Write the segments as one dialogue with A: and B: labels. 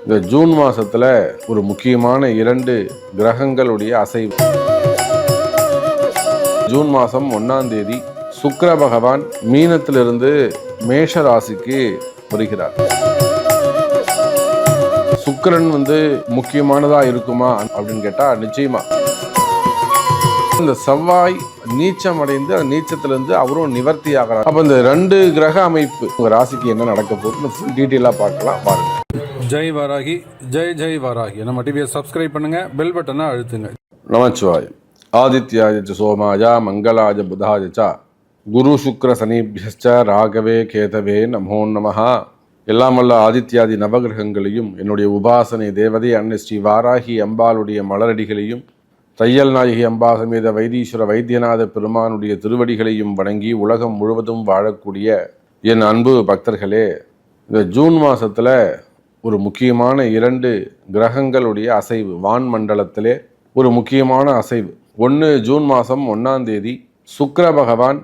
A: இந்த ஜூன் மாசத்துல ஒரு முக்கியமான 2 கிரகங்களுடைய அசைவு. ஜூன் மாதம் 1ஆம் தேதி சுக்கிர பகவான் மீனத்திலிருந்து மேஷ ராசிக்கு வருகிறார். சுக்கிரன் முக்கியமானதா இருக்குமா அப்படின்னு கேட்டா நிச்சயமா. இந்த செவ்வாய் நீச்சம் அடைந்து அந்த நீச்சத்திலிருந்து அவரும் நிவர்த்தி ஆகிறார். அப்ப இந்த 2 கிரக அமைப்பு உங்க ராசிக்கு என்ன நடக்க போகுது ஃபுல் டீட்டெயிலா பார்க்கலாம் பாருங்க.
B: ஜெய் வாராகி, ஜெய் ஜெய் வாராகி. நம்ம டிவியை சப்ஸ்கிரைப் பண்ணுங்க, பெல் பட்டனை அழுத்துங்க.
A: நமச்சிவாய. ஆதித்யாய சோமாய மங்களாய புதாய ச குரு சுக்ர சனிபியஸ்ச ராகவே கேதவே நமோ நமஹ. எல்லாம் வல்ல ஆதித்யாதி நவகிரகங்களையும் என்னுடைய உபாசனை தேவதை அன்னை ஸ்ரீ வாராகி அம்பாளுடைய மலரடிகளையும் தையல் நாயகி அம்பா சமேத வைத்தீஸ்வர வைத்தியநாத பெருமானுடைய திருவடிகளையும் வணங்கி உலகம் முழுவதும் வாழக்கூடிய என் அன்பு பக்தர்களே, இந்த ஜூன் மாதத்தில் ஒரு முக்கியமான 2 கிரகங்களுடைய அசைவு வான் மண்டலத்திலே ஒரு முக்கியமான அசைவு. ஒன்று, ஜூன் மாதம் 1ஆம் தேதி சுக்கிர பகவான்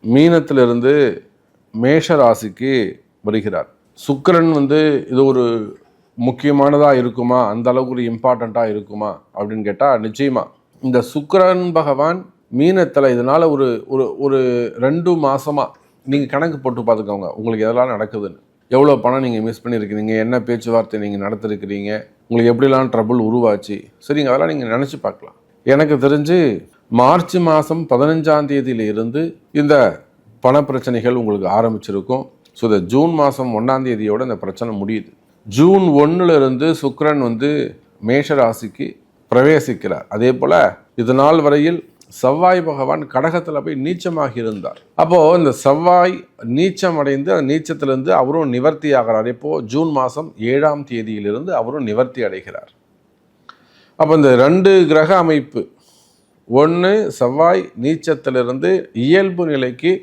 A: மீனத்திலிருந்து மேஷ ராசிக்கு வருகிறார். சுக்கிரன் இது ஒரு முக்கியமானதாக இருக்குமா, அந்த அளவுக்கு ஒரு இம்பார்ட்டண்ட்டாக இருக்குமா அப்படின்னு கேட்டால் நிச்சயமா. இந்த சுக்கிரன் பகவான் மீனத்தில் இதனால் ஒரு ஒரு ஒரு 2 மாதமாக நீங்கள் கணக்கு போட்டு பார்த்துக்கோங்க உங்களுக்கு எதெல்லாம் நடக்குதுன்னு. எவ்வளோ பணம் நீங்கள் மிஸ் பண்ணியிருக்கிறீங்க, என்ன பேச்சுவார்த்தை நீங்கள் நடத்திருக்கிறீங்க, உங்களுக்கு எப்படிலாம் ட்ரபுள் உருவாச்சு, சரிங்க, அதெல்லாம் நீங்கள் நினச்சி பார்க்கலாம். எனக்கு தெரிஞ்சு மார்ச் மாதம் 15ஆம் தேதியிலிருந்து இந்த பண பிரச்சனைகள் உங்களுக்கு ஆரம்பிச்சிருக்கும். ஸோ இந்த ஜூன் மாதம் 1ஆம் தேதியோட இந்த பிரச்சனை முடியுது. ஜூன் 1 சுக்கிரன் மேஷ ராசிக்கு பிரவேசிக்கிறார். அதே போல் இது நாள் வரையில் செவ்வாய் பகவான் கடகத்தில் போய் நீச்சமாகி இருந்தார். அப்போது இந்த செவ்வாய் நீச்சம் அடைந்து அந்த நீச்சத்திலிருந்து அவரும் நிவர்த்தி ஆகிறார். இப்போது ஜூன் மாதம் 7ஆம் தேதியிலிருந்து அவரும் நிவர்த்தி அடைகிறார். அப்போ இந்த 2 கிரக அமைப்பு, ஒன்று செவ்வாய் நீச்சத்திலிருந்து இயல்பு நிலைக்கு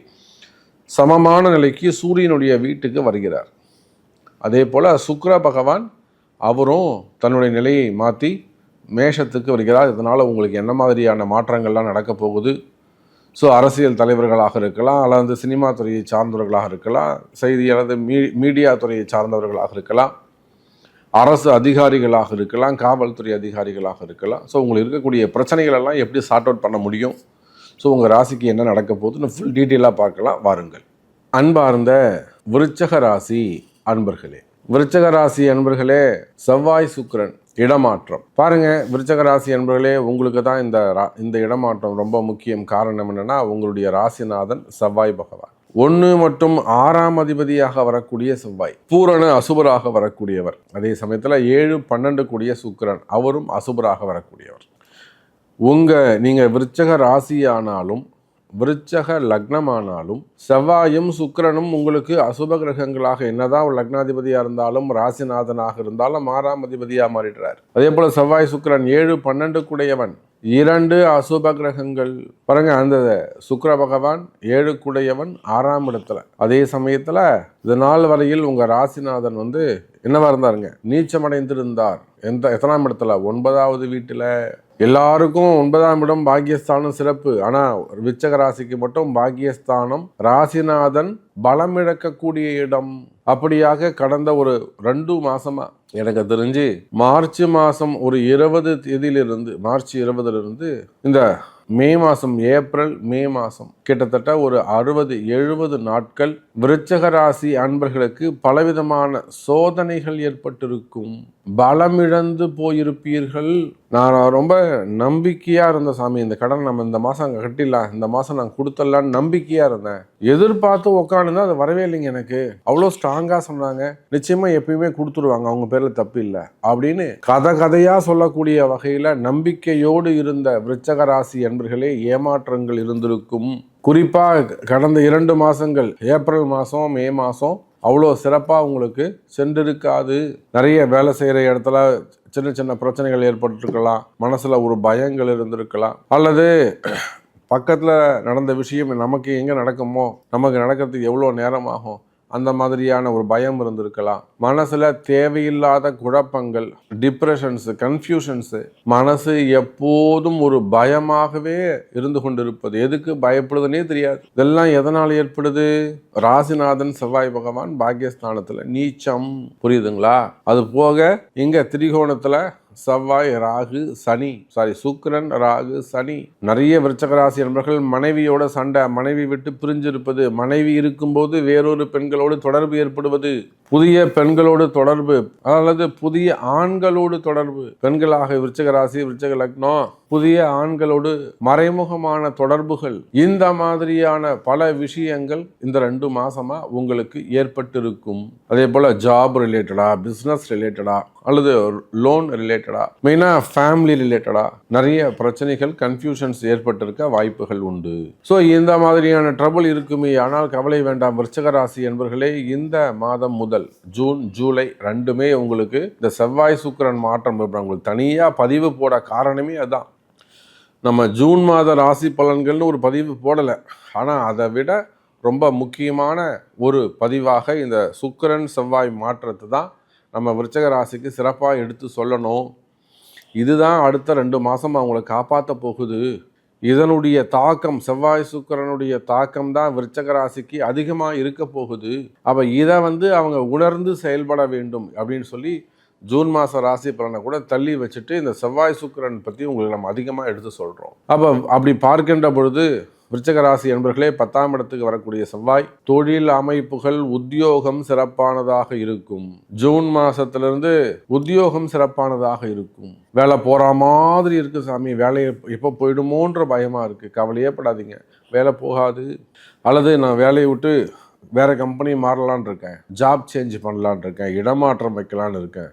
A: சமமான நிலைக்கு சூரியனுடைய வீட்டுக்கு வருகிறார். அதே போல் சுக்கிர பகவான் அவரும் தன்னுடைய நிலையை மாற்றி மேஷத்துக்கு வருகிறார். இதனால் உங்களுக்கு என்ன மாதிரியான மாற்றங்கள்லாம் நடக்க போகுது? ஸோ அரசியல் தலைவர்களாக இருக்கலாம், அல்லது சினிமா துறையை சார்ந்தவர்களாக இருக்கலாம், செய்தி அல்லது மீடியா துறையை சார்ந்தவர்களாக இருக்கலாம், அரசு அதிகாரிகளாக இருக்கலாம், காவல்துறை அதிகாரிகளாக இருக்கலாம். ஸோ உங்களுக்கு இருக்கக்கூடிய பிரச்சனைகளெல்லாம் எப்படி சார்ட் அவுட் பண்ண முடியும், ஸோ உங்கள் ராசிக்கு என்ன நடக்க போகுதுன்னு ஃபுல் டீட்டெயிலாக பார்க்கலாம் வாருங்கள். அன்பார்ந்த விருச்சக ராசி அன்பர்களே, விருச்சக ராசி அன்பர்களே, செவ்வாய் சுக்கிரன் இடமாற்றம் பாருங்க. விருச்சக ராசி அன்பர்களே, உங்களுக்கு தான் இந்த இடமாற்றம் ரொம்ப முக்கியம். காரணம் என்னன்னா, உங்களுடைய ராசிநாதன் செவ்வாய் பகவான் 1 மற்றும் 6ஆம் அதிபதியாக வரக்கூடிய செவ்வாய் பூரண அசுபராக வரக்கூடியவர். அதே சமயத்தில் 7, 12 கூடிய சுக்கிரன் அவரும் அசுபராக வரக்கூடியவர். நீங்கள் விருச்சக ராசியானாலும் விருச்சக லக்னமானாலும் செவ்வாயும் சுக்கிரனும் உங்களுக்கு அசுப கிரகங்களாக, என்னதான் லக்னாதிபதியாக இருந்தாலும் ராசிநாதனாக இருந்தாலும் 6ஆம் அதிபதியாக மாறிடுறார். அதே போல் செவ்வாய் சுக்கிரன் 7, 12 கூடையவன் 2 அசுப கிரகங்கள் பாருங்க. அந்த சுக்கிர பகவான் 7 கூடையவன் 6ஆம் இடத்துல. அதே சமயத்தில் இது நாள் வரையில் உங்கள் ராசிநாதன் என்னவா இருந்தாருங்க, நீச்சமடைந்திருந்தார். எத்தனாம் இடத்துல? 9வது வீட்டில். எல்லாருக்கும் 9ஆம் இடம் பாக்கியஸ்தானம் சிறப்பு. ஆனால் விருச்சக ராசிக்கு மட்டும் பாக்கியஸ்தானம் ராசிநாதன் பலம் இழக்கக்கூடிய இடம். அப்படியாக கடந்த ஒரு 2 மாசமா எனக்கு தெரிஞ்சு மார்ச் மாதம் ஒரு 20 தேதியிலிருந்து, மார்ச் 20 இந்த மே மாதம், ஏப்ரல் மே மாதம் கிட்டத்தட்ட ஒரு 60-70 நாட்கள் விருச்சக ராசி அன்பர்களுக்கு பலவிதமான சோதனைகள் ஏற்பட்டிருக்கும். பலமிழந்து போயிருப்பீர்கள். நான் ரொம்ப நம்பிக்கையாக இருந்த சாமி, இந்த கடன் நம்ம இந்த மாதம் கட்டிடலாம், இந்த மாதம் நான் கொடுத்துடலான்னு நம்பிக்கையாக இருந்தேன். எதிர்பார்த்து உட்காந்துதான் அது வரவே இல்லைங்க. எனக்கு அவ்வளோ ஸ்ட்ராங்காக சொன்னாங்க, நிச்சயமாக எப்பயுமே கொடுத்துருவாங்க, அவங்க பேரில் தப்பு இல்லை அப்படின்னு கதையாக சொல்லக்கூடிய வகையில் நம்பிக்கையோடு இருந்த விருச்சக ராசி அன்பர்களே ஏமாற்றங்கள் இருந்திருக்கும். குறிப்பாக கடந்த 2 மாதங்கள், ஏப்ரல் மாதம் மே மாதம் அவ்வளோ சிறப்பாக உங்களுக்கு சென்றிருக்காது. நிறைய வேலை செய்கிற இடத்துல சின்ன சின்ன பிரச்சனைகள் ஏற்பட்டிருக்கலாம், மனசில் ஒரு பயங்கள் இருந்திருக்கலாம், அல்லது பக்கத்தில் நடந்த விஷயம் நமக்கு எங்கே நடக்குமோ, நமக்கு நடக்கிறதுக்கு எவ்வளோ நேரம் ஆகும், அந்த மாதிரியான ஒரு பயம் இருந்திருக்கலாம். மனசுல தேவையில்லாத குழப்பங்கள், டிப்ரெஷன்ஸ், கன்ஃபியூஷன்ஸ், மனசு எப்போதும் ஒரு பயமாகவே இருந்து கொண்டிருப்பது. எதுக்கு பயப்படுதுன்னே தெரியாது. இதெல்லாம் எதனால் ஏற்படுது? ராசிநாதன் செவ்வாய் பகவான் பாக்கியஸ்தானத்துல நீச்சம். புரியுதுங்களா? அது போக இங்க திரிகோணத்துல செவ்வாய், ராகு, சனி, சுக்கிரன், ராகு, சனி. நிறைய விருச்சக ராசி நண்பர்கள் மனைவியோட சண்டை, மனைவி விட்டு பிரிஞ்சிருப்பது, மனைவி இருக்கும்போது வேறொரு பெண்களோடு தொடர்பு ஏற்படுவது, புதிய பெண்களோடு தொடர்பு அல்லது புதிய ஆண்களோடு தொடர்பு. பெண்களாக விருச்சக ராசி, விருச்சக லக்னம், புதிய ஆண்களோடு மறைமுகமான தொடர்புகள், இந்த மாதிரியான பல விஷயங்கள் இந்த 2 மாசமா உங்களுக்கு ஏற்பட்டிருக்கும். அதே போல ஜாப் ரிலேட்டடா, பிசினஸ் ரிலேட்டடா அல்லது லோன் ரிலேட்டடா, மெயினா ஃபேமிலி ரிலேட்டடா நிறைய பிரச்சனைகள், கன்ஃபியூஷன்ஸ் ஏற்பட்டிருக்க வாய்ப்புகள் உண்டு. ஸோ இந்த மாதிரியான ட்ரபிள் இருக்குமே, ஆனால் கவலை வேண்டாம் விருச்சக ராசி என்பர்களே. இந்த மாதம் முதல் ஜூன், ஜூலை 2மே உங்களுக்கு இந்த செவ்வாய் சுக்கிரன் மாற்றம் உங்களுக்கு தனியாக பதிவு போட காரணமே அதான். நம்ம ஜூன் மாத ராசி பலன்கள்னு ஒரு பதிவு போடலை, ஆனால் அதை விட ரொம்ப முக்கியமான ஒரு பதிவாக இந்த சுக்கிரன் செவ்வாய் மாற்றத்தை தான் நம்ம விருச்சக ராசிக்கு சிறப்பாக எடுத்து சொல்லணும். இதுதான் அடுத்த 2 மாதம் அவங்கள காப்பாற்ற போகுது. இதனுடைய தாக்கம், செவ்வாய் சுக்கிரனுடைய தாக்கம் தான் விருச்சக ராசிக்கு அதிகமாக இருக்க போகுது. அப்போ இதை அவங்க உணர்ந்து செயல்பட வேண்டும் அப்படின்னு சொல்லி ஜூன் மாத ராசி பலனை கூட தள்ளி வச்சுட்டு இந்த செவ்வாய் சுக்கிரன் பற்றி உங்களுக்கு நம்ம அதிகமாக எடுத்து சொல்கிறோம். அப்போ அப்படி பார்க்கின்ற பொழுது விருச்சக ராசி என்பர்களே, 10ஆம் இடத்துக்கு வரக்கூடிய செவ்வாய் தொழில் அமைப்புகள், உத்தியோகம் சிறப்பானதாக இருக்கும். ஜூன் மாசத்திலிருந்து உத்தியோகம் சிறப்பானதாக இருக்கும். வேலை போற மாதிரி இருக்கு சாமி, வேலையை எப்போ போயிடுமோன்ற பயமா இருக்கு. கவலையே படாதீங்க, வேலை போகாது. அல்லது நான் வேலையை விட்டு வேற கம்பெனி மாறலான் இருக்கேன், ஜாப் சேஞ்ச் பண்ணலான் இருக்கேன், இடமாற்றம் வைக்கலான்னு இருக்கேன்,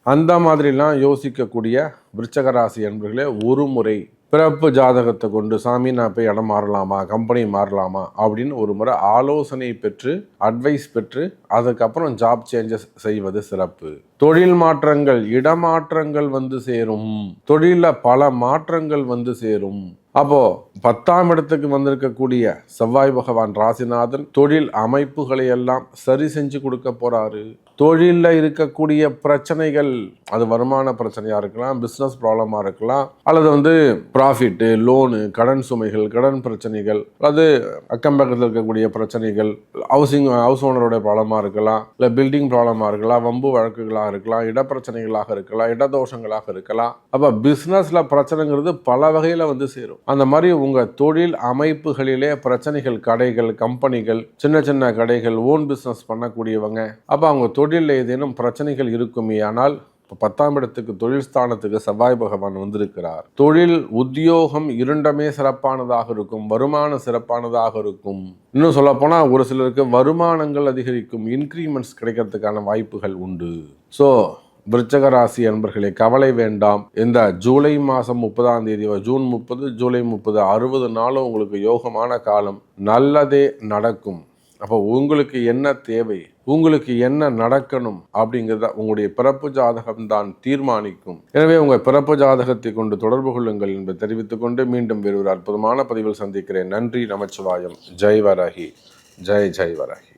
A: அந்த மாதிரிலாம் யோசிக்கக்கூடிய விருச்சக ராசி என்பர்களே, ஒரு முறை பிறப்பு ஜாதகத்தை கொண்டு சாமி நான் போய் இடம் மாறலாமா, கம்பெனி மாறலாமா அப்படின்னு ஒரு முறை ஆலோசனை பெற்று, அட்வைஸ் பெற்று அதுக்கப்புறம் ஜாப் சேஞ்சஸ் செய்வது சிறப்பு. தொழில் மாற்றங்கள், இடமாற்றங்கள் சேரும். தொழிலில் பல மாற்றங்கள் சேரும். அப்போ 10ஆம் இடத்துக்கு வந்திருக்கக்கூடிய செவ்வாய் பகவான் ராசிநாதன் தொழில் அமைப்புகளை எல்லாம் சரி செஞ்சு கொடுக்க போறாரு. தொழிலில் இருக்கக்கூடிய பிரச்சனைகள், அது வருமான பிரச்சனையா இருக்கலாம், பிஸ்னஸ் ப்ராப்ளமாக இருக்கலாம், அல்லது ப்ராஃபிட்டு, லோனு, கடன் சுமைகள், கடன் பிரச்சனைகள், அல்லது அக்கம் பக்கத்தில் இருக்கக்கூடிய பிரச்சனைகள், ஹவுஸ் ஓனருடைய ப்ராப்ளமாக இருக்கலாம், இல்லை பில்டிங் ப்ராப்ளமாக இருக்கலாம், வம்பு வழக்குகளாக இருக்கலாம், இடப்பிரச்சனைகளாக இருக்கலாம், இடதோஷங்களாக இருக்கலாம். அப்போ பிஸ்னஸில் பிரச்சனைங்கிறது பல வகையில் சேரும். அந்த மாதிரி உங்கள் தொழில் அமைப்புகளிலே பிரச்சனைகள், கடைகள், கம்பெனிகள், சின்ன சின்ன கடைகள், ஓன் பிஸ்னஸ் பண்ணக்கூடியவங்க, அப்போ அவங்க தொழிலில் ஏதேனும் பிரச்சனைகள் இருக்குமே. ஆனால் இப்போ 10ஆம் இடத்துக்கு தொழில் ஸ்தானத்துக்கு செவ்வாய் பகவான் வந்திருக்கிறார். தொழில், உத்தியோகம் இரண்டுமே சிறப்பானதாக இருக்கும். வருமானம் சிறப்பானதாக இருக்கும். இன்னும் சொல்லப்போனால் ஒரு சிலருக்கு வருமானங்கள் அதிகரிக்கும், இன்க்ரிமெண்ட்ஸ் கிடைக்கிறதுக்கான வாய்ப்புகள் உண்டு. ஸோ விருச்சக ராசி அன்பர்களே, கவலை வேண்டாம். இந்த ஜூலை மாதம் 30ஆம் தேதி, ஜூன் 30, ஜூலை 30, 60 நாளும் உங்களுக்கு யோகமான காலம். நல்லதே நடக்கும். அப்போ உங்களுக்கு என்ன தேவை, உங்களுக்கு என்ன நடக்கணும் அப்படிங்கிறத உங்களுடைய பிறப்பு ஜாதகம் தான் தீர்மானிக்கும். எனவே உங்கள் பிறப்பு ஜாதகத்தை கொண்டு தொடர்பு கொள்ளுங்கள் என்பதை தெரிவித்துக் கொண்டு மீண்டும் வேறு ஒரு அற்புதமான பதிவில் சந்திக்கிறேன். நன்றி, நமச்சிவாயம். ஜெய் வராகி, ஜெய் ஜெய் வராகி.